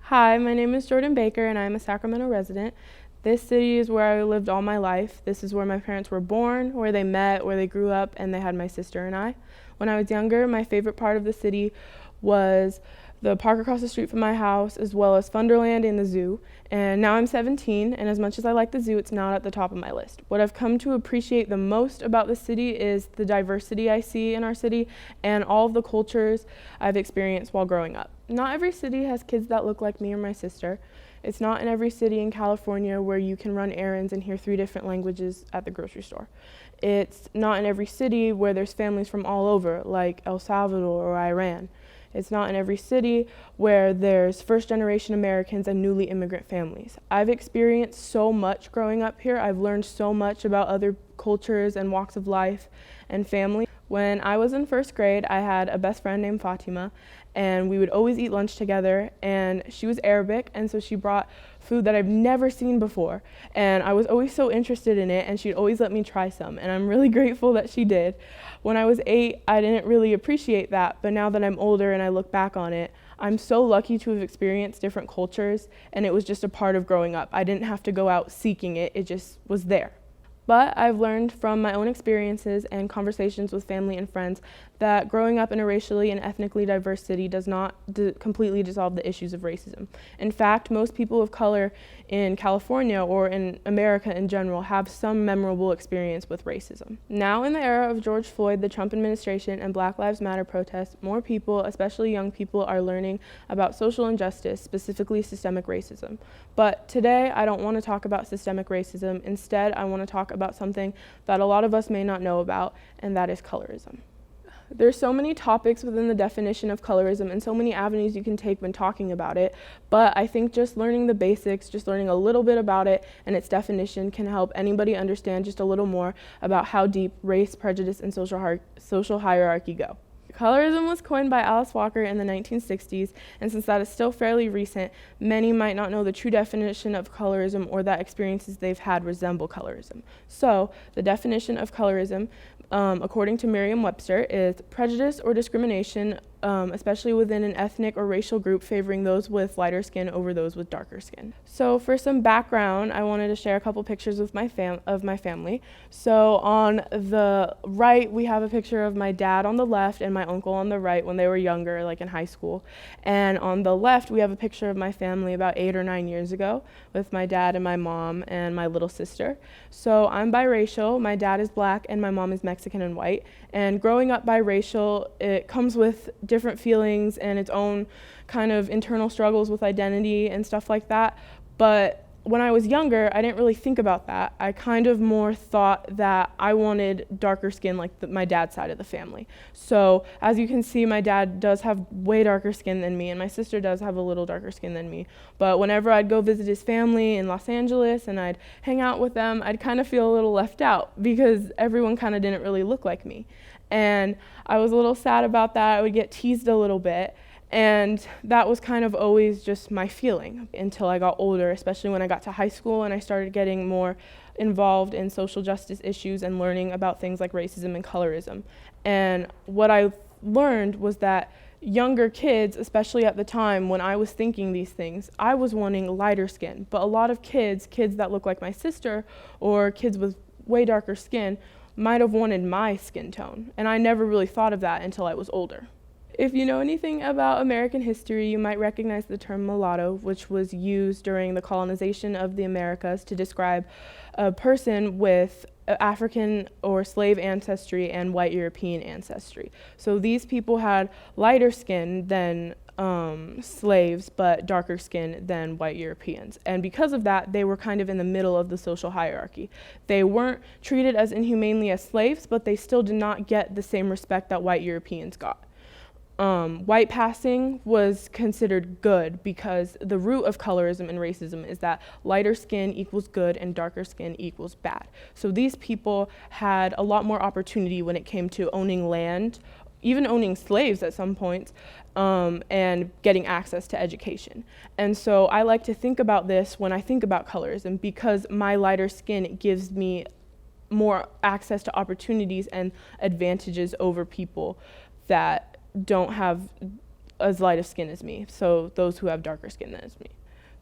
Hi, my name is Jordyn Baker and I'm a Sacramento resident. This city is where I lived all my life. This is where my parents were born, where they met, where they grew up, and they had my sister and I. When I was younger, my favorite part of the city was the park across the street from my house, as well as Funderland and the zoo. And now I'm 17, and as much as I like the zoo, it's not at the top of my list. What I've come to appreciate the most about the city is the diversity I see in our city and all of the cultures I've experienced while growing up. Not every city has kids that look like me or my sister. It's not in every city in California where you can run errands and hear 3 different languages at the grocery store. It's not in every city where there's families from all over, like El Salvador or Iran. It's not in every city where there's first-generation Americans and newly immigrant families. I've experienced so much growing up here. I've learned so much about other cultures and walks of life and family. When I was in 1st grade, I had a best friend named Fatima, and we would always eat lunch together, and she was Arabic, and so she brought food that I've never seen before, and I was always so interested in it, and she'd always let me try some, and I'm really grateful that she did. When I was 8, I didn't really appreciate that, but now that I'm older and I look back on it, I'm so lucky to have experienced different cultures, and it was just a part of growing up. I didn't have to go out seeking it, it just was there. But I've learned from my own experiences and conversations with family and friends that growing up in a racially and ethnically diverse city does not completely dissolve the issues of racism. In fact, most people of color in California or in America in general have some memorable experience with racism. Now in the era of George Floyd, the Trump administration, and Black Lives Matter protests, more people, especially young people, are learning about social injustice, specifically systemic racism. But today, I don't want to talk about systemic racism. Instead, I want to talk about something that a lot of us may not know about, and that is colorism. There's so many topics within the definition of colorism and so many avenues you can take when talking about it, but I think just learning the basics, just learning a little bit about it and its definition can help anybody understand just a little more about how deep race, prejudice, and social hierarchy go. Colorism was coined by Alice Walker in the 1960s, and since that is still fairly recent, many might not know the true definition of colorism or that experiences they've had resemble colorism. So, the definition of colorism, according to Merriam-Webster, is prejudice or discrimination, especially within an ethnic or racial group favoring those with lighter skin over those with darker skin. So for some background, I wanted to share a couple pictures with my family. So on the right, we have a picture of my dad on the left and my uncle on the right when they were younger, like in high school. And on the left, we have a picture of my family about 8 or 9 years ago with my dad and my mom and my little sister. So I'm biracial. My dad is Black and my mom is Mexican and white. And growing up biracial, it comes with different feelings and its own kind of internal struggles with identity and stuff like that. But when I was younger, I didn't really think about that. I kind of more thought that I wanted darker skin like my dad's side of the family. So as you can see, my dad does have way darker skin than me, and my sister does have a little darker skin than me. But whenever I'd go visit his family in Los Angeles and I'd hang out with them, I'd kind of feel a little left out because everyone kind of didn't really look like me. And I was a little sad about that. I would get teased a little bit. And that was kind of always just my feeling until I got older, especially when I got to high school and I started getting more involved in social justice issues and learning about things like racism and colorism. And what I learned was that younger kids, especially at the time when I was thinking these things, I was wanting lighter skin. But a lot of kids that look like my sister or kids with way darker skin, might have wanted my skin tone. And I never really thought of that until I was older. If you know anything about American history, you might recognize the term mulatto, which was used during the colonization of the Americas to describe a person with African or slave ancestry and white European ancestry. So these people had lighter skin than slaves, but darker skin than white Europeans. And because of that, they were kind of in the middle of the social hierarchy. They weren't treated as inhumanely as slaves, but they still did not get the same respect that white Europeans got. White passing was considered good because the root of colorism and racism is that lighter skin equals good and darker skin equals bad. So these people had a lot more opportunity when it came to owning land, even owning slaves at some points, and getting access to education. And so I like to think about this when I think about colorism because my lighter skin gives me more access to opportunities and advantages over people that don't have as light of skin as me, so those who have darker skin than me.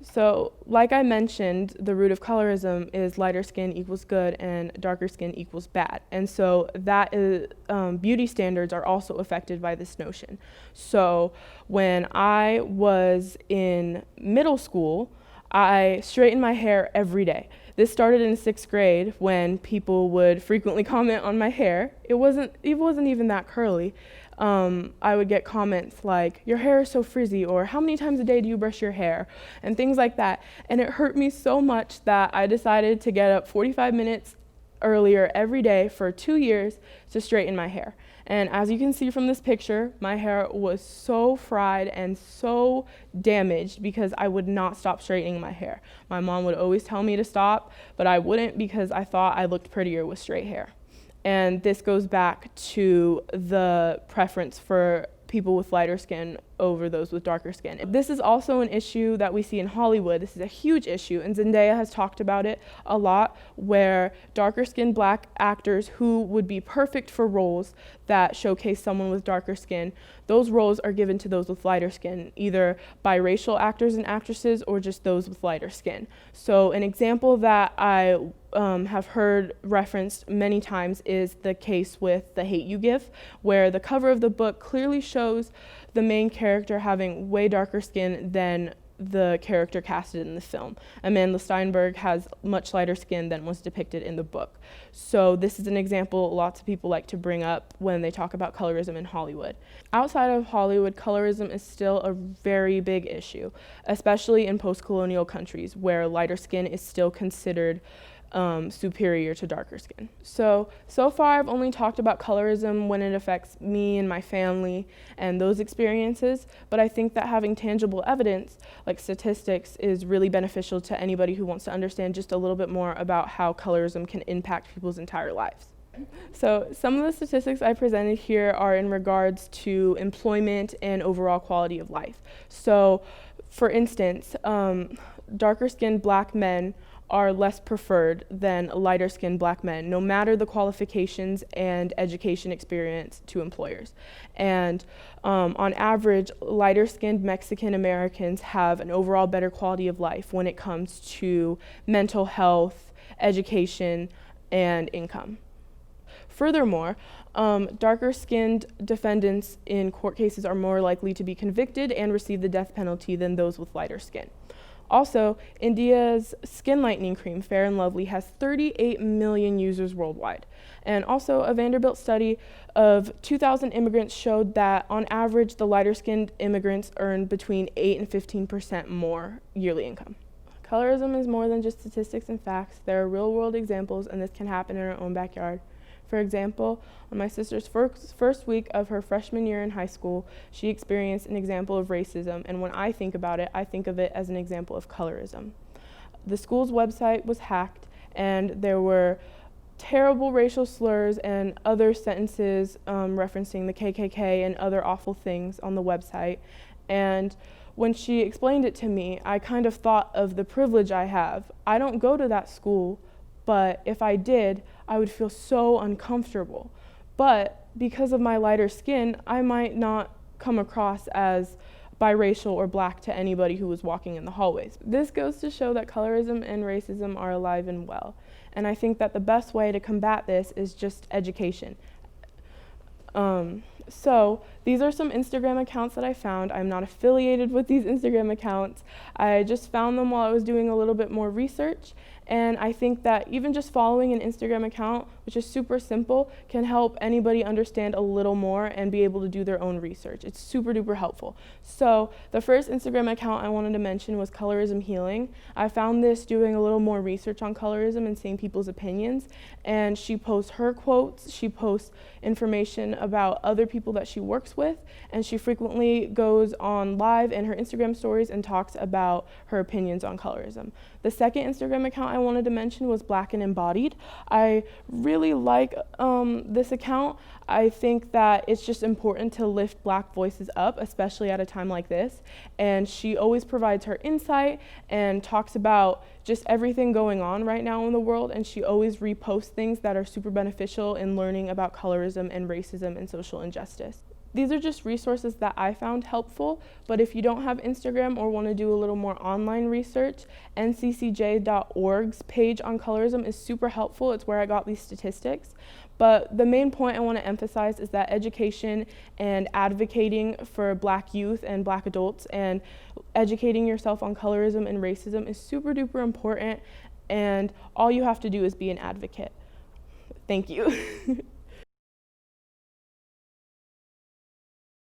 So, like I mentioned, the root of colorism is lighter skin equals good and darker skin equals bad. And so that is, beauty standards are also affected by this notion. So when I was in middle school, I straightened my hair every day. This started in 6th grade when people would frequently comment on my hair. It wasn't even that curly. I would get comments like, "Your hair is so frizzy," or "How many times a day do you brush your hair?" and things like that. And it hurt me so much that I decided to get up 45 minutes earlier every day for 2 years to straighten my hair. And as you can see from this picture, my hair was so fried and so damaged because I would not stop straightening my hair. My mom would always tell me to stop, but I wouldn't because I thought I looked prettier with straight hair. And this goes back to the preference for people with lighter skin over those with darker skin. This is also an issue that we see in Hollywood. This is a huge issue, and Zendaya has talked about it a lot, where darker skinned black actors who would be perfect for roles that showcase someone with darker skin, those roles are given to those with lighter skin, either biracial actors and actresses or just those with lighter skin. So an example that I have heard referenced many times is the case with The Hate U Give, where the cover of the book clearly shows the main character having way darker skin than the character casted in the film. Amanda Steinberg has much lighter skin than was depicted in the book. So this is an example lots of people like to bring up when they talk about colorism in Hollywood. Outside of Hollywood, colorism is still a very big issue, especially in post-colonial countries where lighter skin is still considered superior to darker skin. So far I've only talked about colorism when it affects me and my family and those experiences, but I think that having tangible evidence, like statistics, is really beneficial to anybody who wants to understand just a little bit more about how colorism can impact people's entire lives. So some of the statistics I presented here are in regards to employment and overall quality of life. So for instance, darker skinned black men are less preferred than lighter-skinned black men, no matter the qualifications and education experience to employers. And on average, lighter-skinned Mexican Americans have an overall better quality of life when it comes to mental health, education, and income. Furthermore, darker-skinned defendants in court cases are more likely to be convicted and receive the death penalty than those with lighter skin. Also, India's skin lightening cream, Fair and Lovely, has 38 million users worldwide. And also, a Vanderbilt study of 2,000 immigrants showed that, on average, the lighter-skinned immigrants earn between 8 and 15% more yearly income. Colorism is more than just statistics and facts. There are real-world examples, and this can happen in our own backyard. For example, on my sister's first week of her freshman year in high school, she experienced an example of racism, and when I think about it, I think of it as an example of colorism. The school's website was hacked, and there were terrible racial slurs and other sentences referencing the KKK and other awful things on the website. And when she explained it to me, I kind of thought of the privilege I have. I don't go to that school, but if I did, I would feel so uncomfortable. But because of my lighter skin, I might not come across as biracial or black to anybody who was walking in the hallways. This goes to show that colorism and racism are alive and well. And I think that the best way to combat this is just education. So these are some Instagram accounts that I found. I'm not affiliated with these Instagram accounts. I just found them while I was doing a little bit more research. And I think that even just following an Instagram account, which is super simple, can help anybody understand a little more and be able to do their own research. It's super duper helpful. So the first Instagram account I wanted to mention was Colorism Healing. I found this doing a little more research on colorism and seeing people's opinions. And she posts her quotes, she posts information about other people that she works with, and she frequently goes on live in her Instagram stories and talks about her opinions on colorism. The second Instagram account I wanted to mention was Black and Embodied. I really like this account. I think that it's just important to lift Black voices up, especially at a time like this. And she always provides her insight and talks about just everything going on right now in the world, and she always reposts things that are super beneficial in learning about colorism and racism and social injustice. These are just resources that I found helpful, but if you don't have Instagram or want to do a little more online research, nccj.org's page on colorism is super helpful. It's where I got these statistics. But the main point I want to emphasize is that education and advocating for Black youth and Black adults and educating yourself on colorism and racism is super duper important, and all you have to do is be an advocate. Thank you.